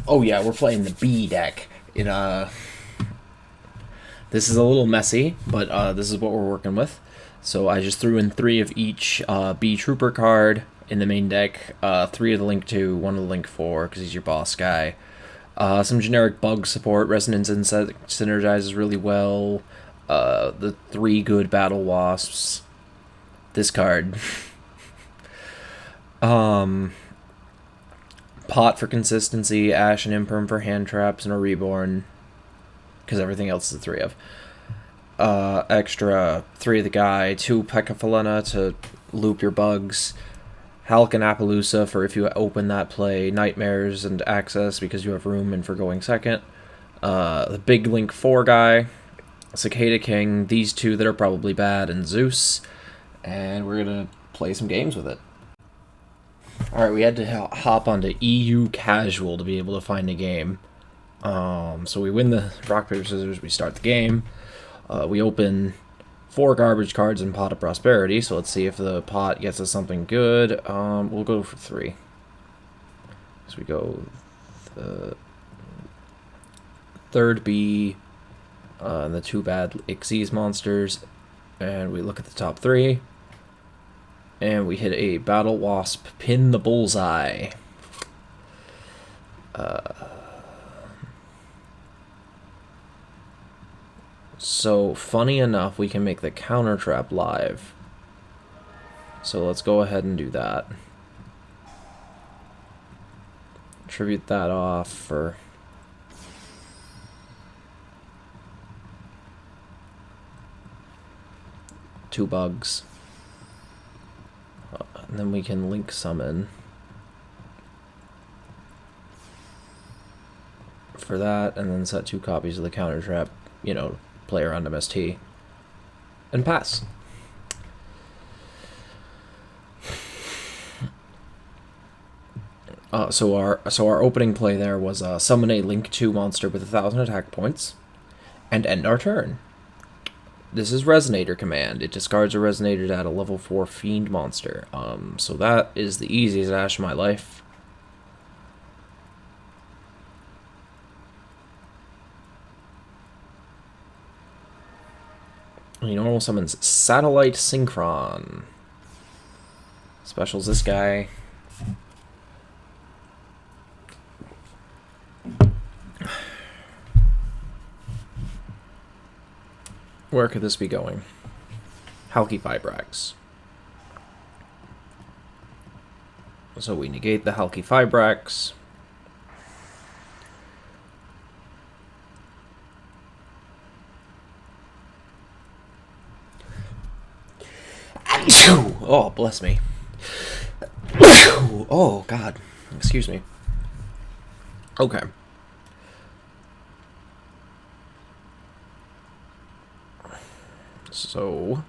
Oh yeah, we're playing the B deck. This is a little messy, but this is what we're working with. So I just threw in 3 of each Beetrooper card in the main deck. 3 of the Link 2, 1 of the Link 4, because he's your boss guy. Some generic bug support. Resonance Insect synergizes really well. The 3 good Battle Wasps. This card. Pot for consistency, Ash and Imperm for hand traps, and a Reborn. Because everything else is a 3 of. Extra 3 of the guy, 2 Pekka to loop your bugs. Halk and Appaloosa for if you open that play. Nightmares and Access because you have room and for going second. The big Link 4 guy. Cicada King, these 2 that are probably bad, and Zeus. And we're going to play some games with it. Alright, we had to hop onto EU Casual to be able to find a game. So we win the rock, paper, scissors, we start the game. We open 4 garbage cards in Pot of Prosperity, so let's see if the pot gets us something good. We'll go for 3. So we go the 3rd B, and the 2 bad Xyz monsters, and we look at the top 3. And we hit a Battle Wasp, pin the bullseye. So, funny enough, we can make the counter trap live. So let's go ahead and do that. Tribute that off for... two bugs. And then we can link summon for that, and then set 2 copies of the counter trap, you know, play around MST, and pass. So our opening play there was summon a Link 2 monster with 1,000 attack points, and end our turn. This is Resonator command. It discards a Resonator to add a level 4 Fiend monster. So that is the easiest Ash of my life. He normal summons Satellite Synchron. Specials this guy. Where could this be going? Halky Fibrax. So we negate the Halky Fibrax. Oh, bless me. Oh, God. Excuse me. Okay. So,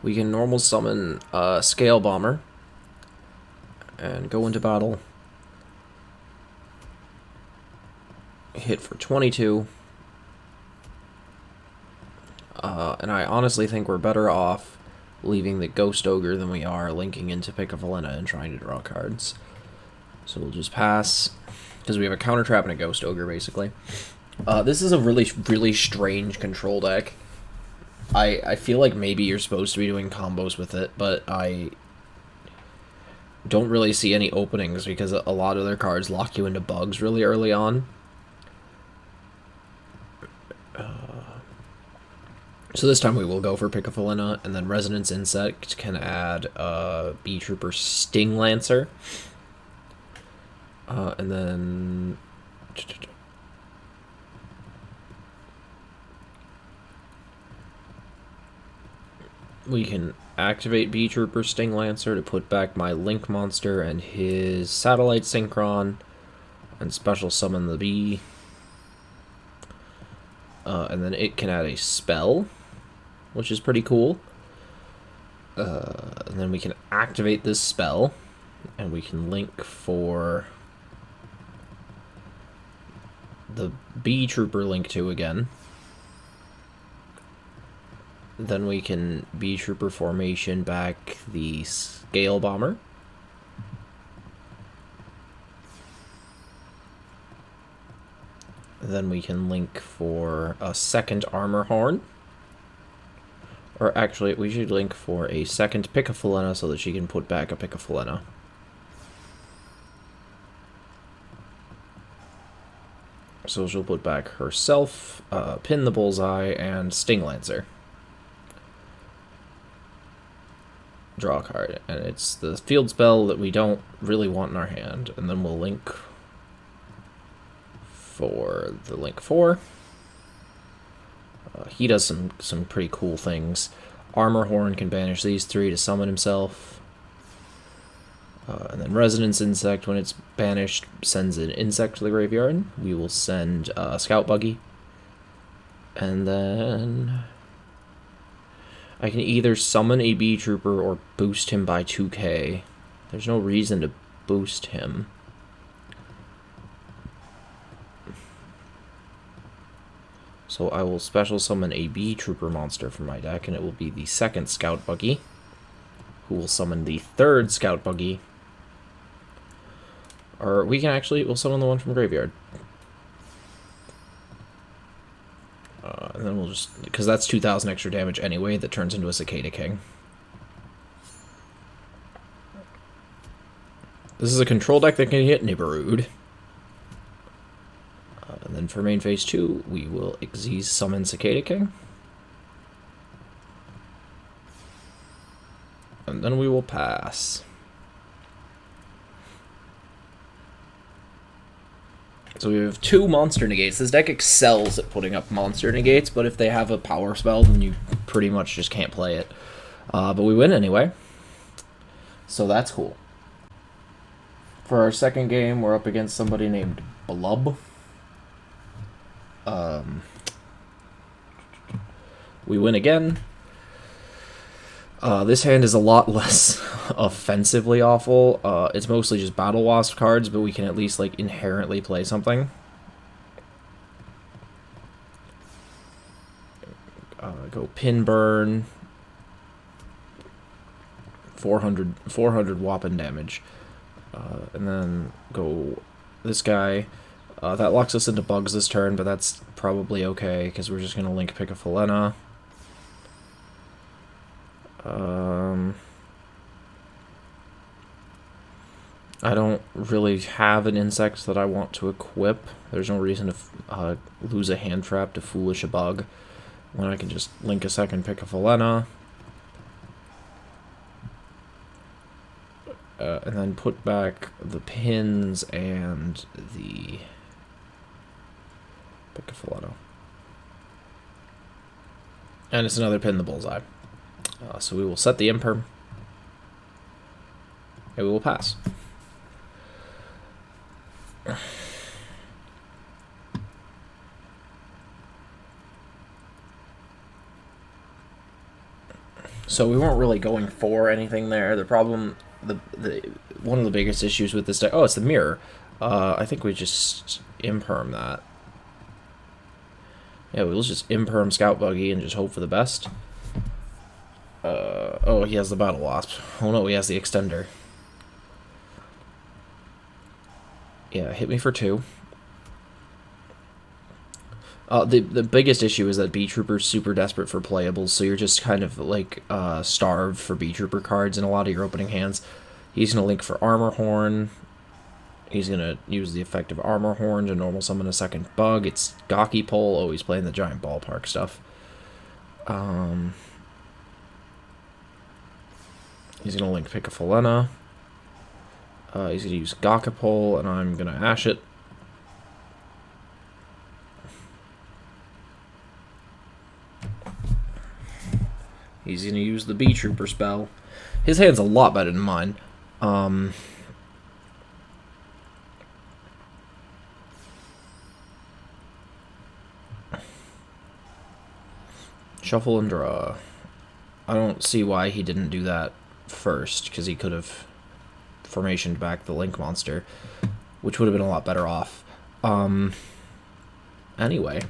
we can normal summon Scale Bomber and go into battle. Hit for 22. And I honestly think we're better off leaving the Ghost Ogre than we are linking into Piccavalena and trying to draw cards. So we'll just pass, because we have a Counter Trap and a Ghost Ogre, basically. This is a really strange control deck. I feel like maybe you're supposed to be doing combos with it, but I don't really see any openings because a lot of their cards lock you into bugs really early on. So this time we will go for Piccavalena, and then Resonance Insect can add Beetrooper Sting Lancer. And then... we can activate Beetrooper Sting Lancer to put back my Link monster and his Satellite Synchron, and special summon the bee. And then it can add a spell, which is pretty cool. And then we can activate this spell, and we can link for the Beetrooper Link 2 again. Then we can Beetrooper formation back the Scale Bomber. then we can link for a second Armor Horn. Or actually, we should link for a second Picafolina so that she can put back a Picafolina. So she'll put back herself, Pin the Bullseye, and Sting Lancer. Draw a card, and it's the field spell that we don't really want in our hand. And then we'll link for the Link 4. He does some pretty cool things. Armor Horn can banish these 3 to summon himself. And then Resonance Insect, when it's banished, sends an insect to the graveyard. We will send Scout Buggy. And then I can either summon a Beetrooper or boost him by 2k. There's no reason to boost him. So I will special summon a Beetrooper monster from my deck, and it will be the second Scout Buggy, who will summon the third Scout Buggy. Or we'll summon the one from graveyard. And then we'll just, because that's 2,000 extra damage anyway, that turns into a Cicada King. This is a control deck that can hit Nibirude. And then for main phase 2, we will Xyz summon Cicada King. And then we will pass. So we have 2 monster negates. This deck excels at putting up monster negates, but if they have a power spell, then you pretty much just can't play it. But we win anyway. So that's cool. For our second game, we're up against somebody named Blub. We win again. This hand is a lot less offensively awful. It's mostly just Battle Wasp cards, but we can at least like inherently play something. Go Pin Burn. 400 whopping damage. And then go this guy. That locks us into bugs this turn, but that's probably okay, because we're just going to link Picafolina. I don't really have an insect that I want to equip. There's no reason to lose a hand trap to Foolish a Bug, when I can just link a second Picafolina. And then put back the pins and the Picafolina. And it's another Pin the Bullseye. So we will set the Imperm. And we will pass. So we weren't really going for anything there. The problem, one of the biggest issues with this deck, oh, it's the mirror. I think we just Imperm that. Yeah, we'll just Imperm Scout Buggy and just hope for the best. Oh, he has the Battle Wasp. Oh no, he has the Extender. Yeah, hit me for 2. The biggest issue is that Beetrooper's super desperate for playables, so you're just kind of like starved for Beetrooper cards in a lot of your opening hands. He's going to link for Armor Horn. He's going to use the effect of Armor Horn to normal summon a second bug. It's Gawky Pole. Oh, he's playing the giant ballpark stuff. He's going to link Picafolina. He's going to use Gawkapole, and I'm going to Ash it. He's going to use the Beetrooper spell. His hand's a lot better than mine. Shuffle and draw. I don't see why he didn't do that first, because he could have formationed back the Link monster, which would have been a lot better off. Anyway.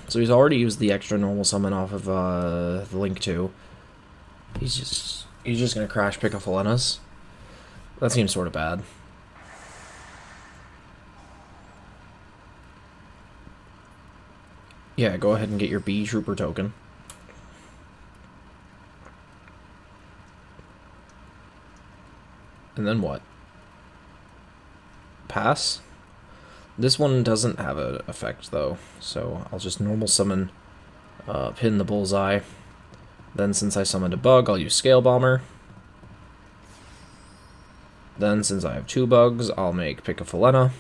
So he's already used the extra normal summon off of the Link 2. He's just gonna crash Picafolinas. That seems sort of bad. Yeah, go ahead and get your Beetrooper token. And then what? Pass? This one doesn't have an effect, though, so I'll just normal summon, pin the bullseye. Then, since I summoned a bug, I'll use Scale Bomber. Then, since I have 2 bugs, I'll make Pickafalena.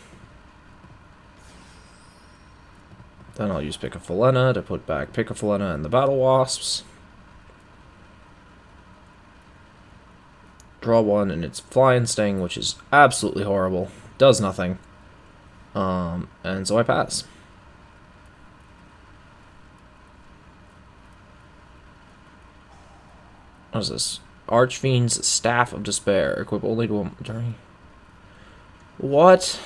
Then I'll use Pickafalena to put back Pickafalena and the Battle Wasps. Draw 1, and it's Flying Sting, which is absolutely horrible. Does nothing. And so I pass. What is this? Archfiend's Staff of Despair. Equip only to a journey. What?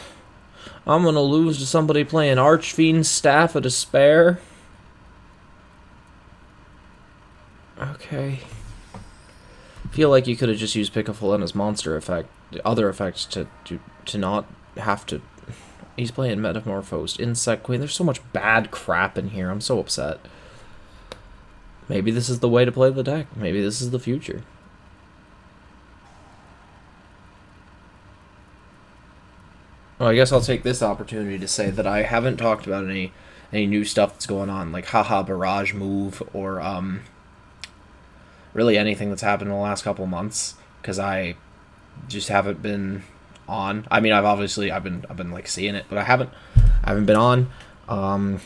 I'm gonna lose to somebody playing Archfiend's Staff of Despair? Okay. Feel like you could have just used Pickafalena's monster effect, the other effects to not have to. He's playing Metamorphosed, Insect Queen. There's so much bad crap in here. I'm so upset. Maybe this is the way to play the deck. Maybe this is the future. Well, I guess I'll take this opportunity to say that I haven't talked about any new stuff that's going on, like haha barrage move or really anything that's happened in the last couple of months, because I just haven't been on. I mean, I've been like seeing it, but I haven't been on.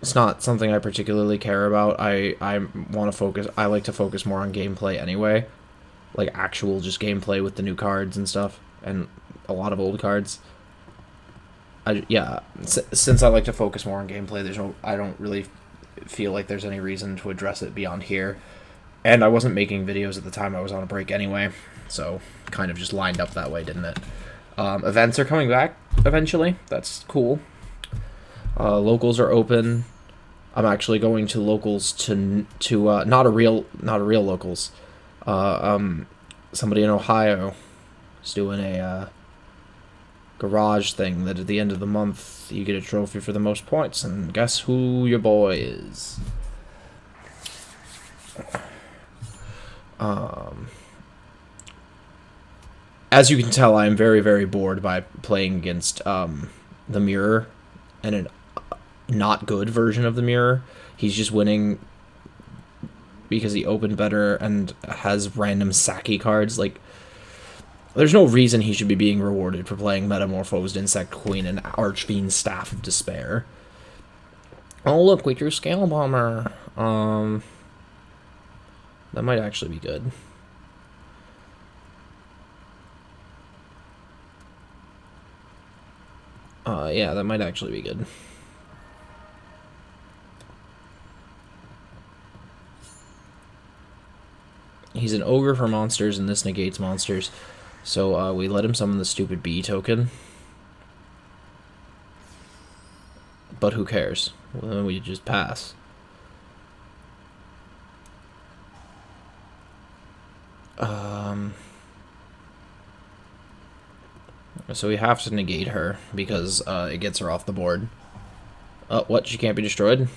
It's not something I particularly care about. I want to focus. I like to focus more on gameplay anyway, like actual just gameplay with the new cards and stuff, and a lot of old cards. Since I like to focus more on gameplay, I don't really feel like there's any reason to address it beyond here. And I wasn't making videos at the time. I was on a break anyway, so kind of just lined up that way, didn't it? Events are coming back eventually. That's cool. Locals are open. I'm actually going to locals to not a real locals. Somebody in Ohio is doing a garage thing that at the end of the month you get a trophy for the most points, and guess who your boy is? As you can tell, I am very, very bored by playing against the Mirror and an not good version of the Mirror. He's just winning because he opened better and has random Saki cards. Like, there's no reason he should be being rewarded for playing Metamorphosed Insect Queen and Archfiend's Staff of Despair. Oh look, we drew Scale Bomber. That might actually be good. Yeah, that might actually be good. He's an ogre for monsters, and this negates monsters. So we let him summon the stupid bee token. But who cares? Well, then we just pass. So we have to negate her because it gets her off the board. What? She can't be destroyed?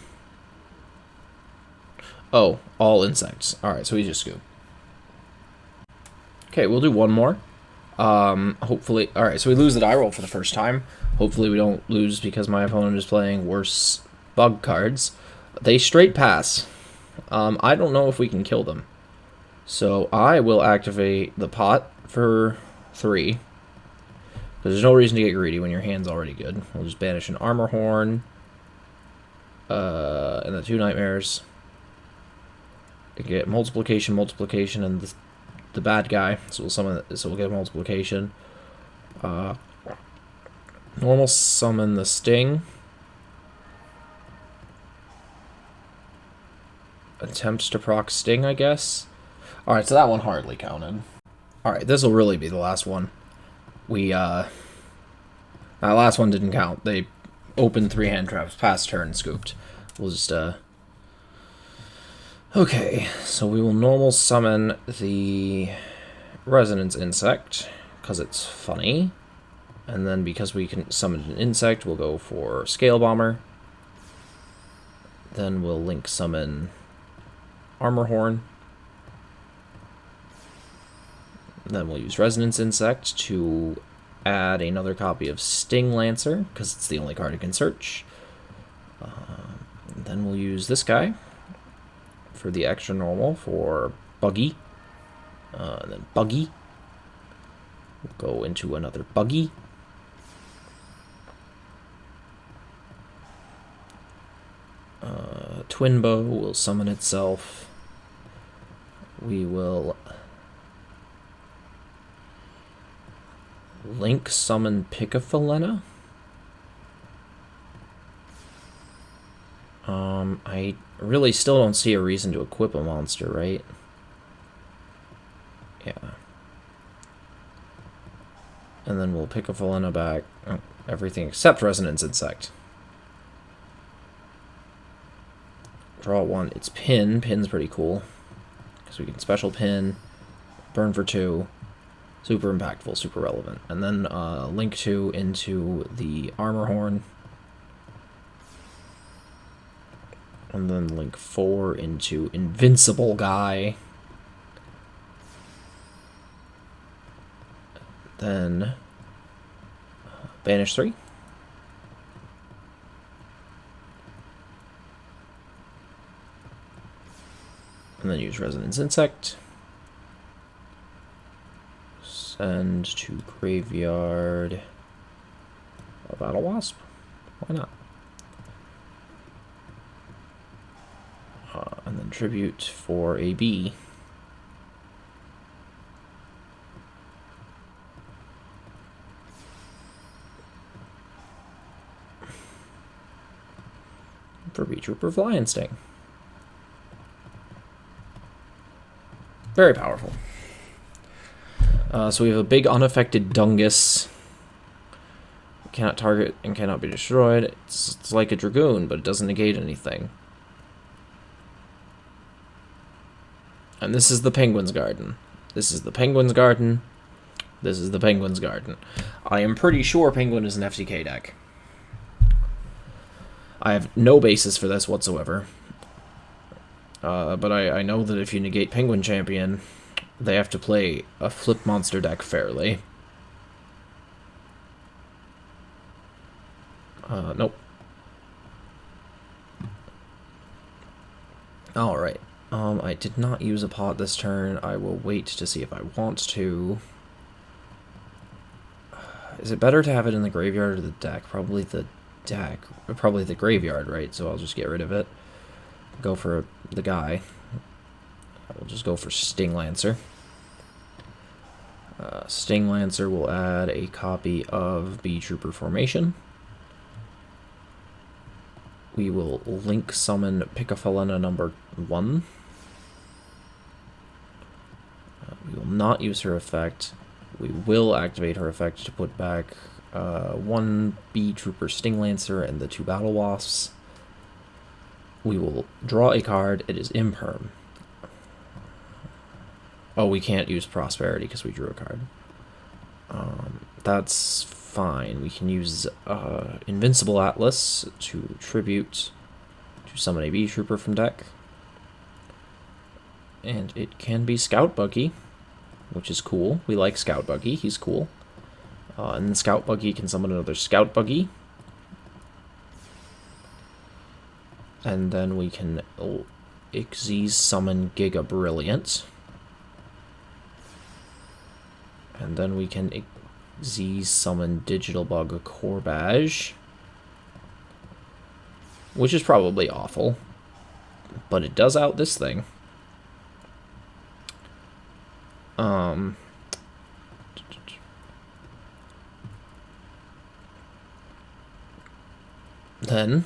Oh, all insects. Alright, so we just scoop. Okay, we'll do one more. Hopefully... Alright, so we lose the die roll for the first time. Hopefully we don't lose because my opponent is playing worse bug cards. They straight pass. I don't know if we can kill them. So I will activate the pot for 3. Because there's no reason to get greedy when your hand's already good. We'll just banish an Armor Horn. And the 2 Nightmares. We get multiplication, and the bad guy. So we'll summon. So we'll get multiplication. Normal summon the Sting. Attempts to proc Sting, I guess. All right, so that one hardly counted. All right, this will really be the last one. That last one didn't count. They opened 3 hand traps, passed turn, scooped. We'll just, Okay, so we will normal summon the Resonance Insect, because it's funny. And then because we can summon an insect, we'll go for Scale Bomber. Then we'll link summon Armor Horn. Then we'll use Resonance Insect to add another copy of Sting Lancer, because it's the only card it can search. Then we'll use this guy for the extra normal for Buggy. And then Buggy. We'll go into another Buggy. Twin Bow will summon itself. We will link summon Picafalena. I really still don't see a reason to equip a monster, right? Yeah. And then we'll Picafalena back. Oh, everything except Resonance Insect. Draw one. It's Pin. Pin's pretty cool. Because we can special Pin, burn for 2, super impactful, super relevant. And then link 2 into the Armor Horn. And then link 4 into Invincible Guy. Then banish 3. And then use Resonance Insect. Send to graveyard a Battle Wasp. Why not? And then tribute for a bee. For Beetrooper Fly and Sting. Very powerful. So we have a big unaffected Dungus. Cannot target and cannot be destroyed. It's like a Dragoon, but it doesn't negate anything. And this is the Penguin's Garden. This is the Penguin's Garden. This is the Penguin's Garden. I am pretty sure Penguin is an FTK deck. I have no basis for this whatsoever. But I know that if you negate Penguin Champion, they have to play a flip monster deck fairly. Nope. Alright. I did not use a pot this turn. I will wait to see if I want to. Is it better to have it in the graveyard or the deck? Probably the deck. Probably the graveyard, right? So I'll just get rid of it. Go for the guy. I will just go for Sting Lancer. Sting Lancer will add a copy of Beetrooper Formation. We will link summon Picafalena number 1. We will not use her effect. We will activate her effect to put back 1 Beetrooper Sting Lancer and the 2 Battle Wasps. We will draw a card. It is imperm. Oh, we can't use Prosperity because we drew a card. That's fine. We can use Invincible Atlas to tribute to summon a Beetrooper from deck. And it can be Scout Buggy, which is cool. We like Scout Buggy. He's cool. And then Scout Buggy can summon another Scout Buggy. And then we can Xyz summon Giga Brilliant. And then we can Xyz summon Digital Bug Corbage. Which is probably awful. But it does out this thing. Then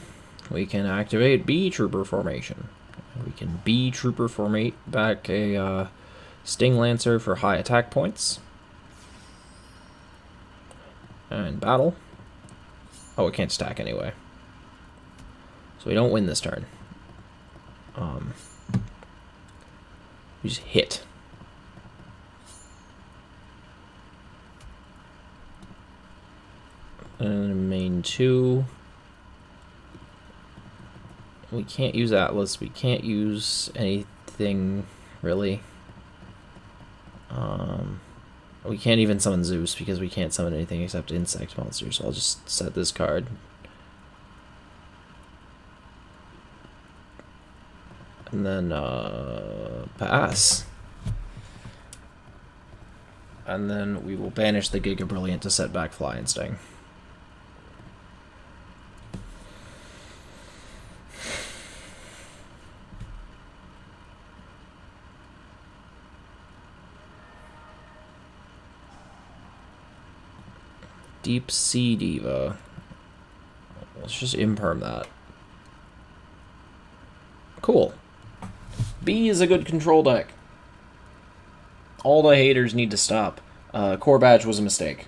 we can activate Beetrooper Formation. We can Beetrooper formate back a Sting Lancer for high attack points. And battle. Oh, it can't stack anyway. So we don't win this turn. We just hit. And main 2. We can't use Atlas. We can't use anything, really. We can't even summon Zeus because we can't summon anything except insect monsters. So I'll just set this card. And then, pass. And then we will banish the Giga Brilliant to set back Fly and Sting. Deep Sea Diva. Let's just imperm that. Cool. B is a good control deck. All the haters need to stop. Core Badge was a mistake.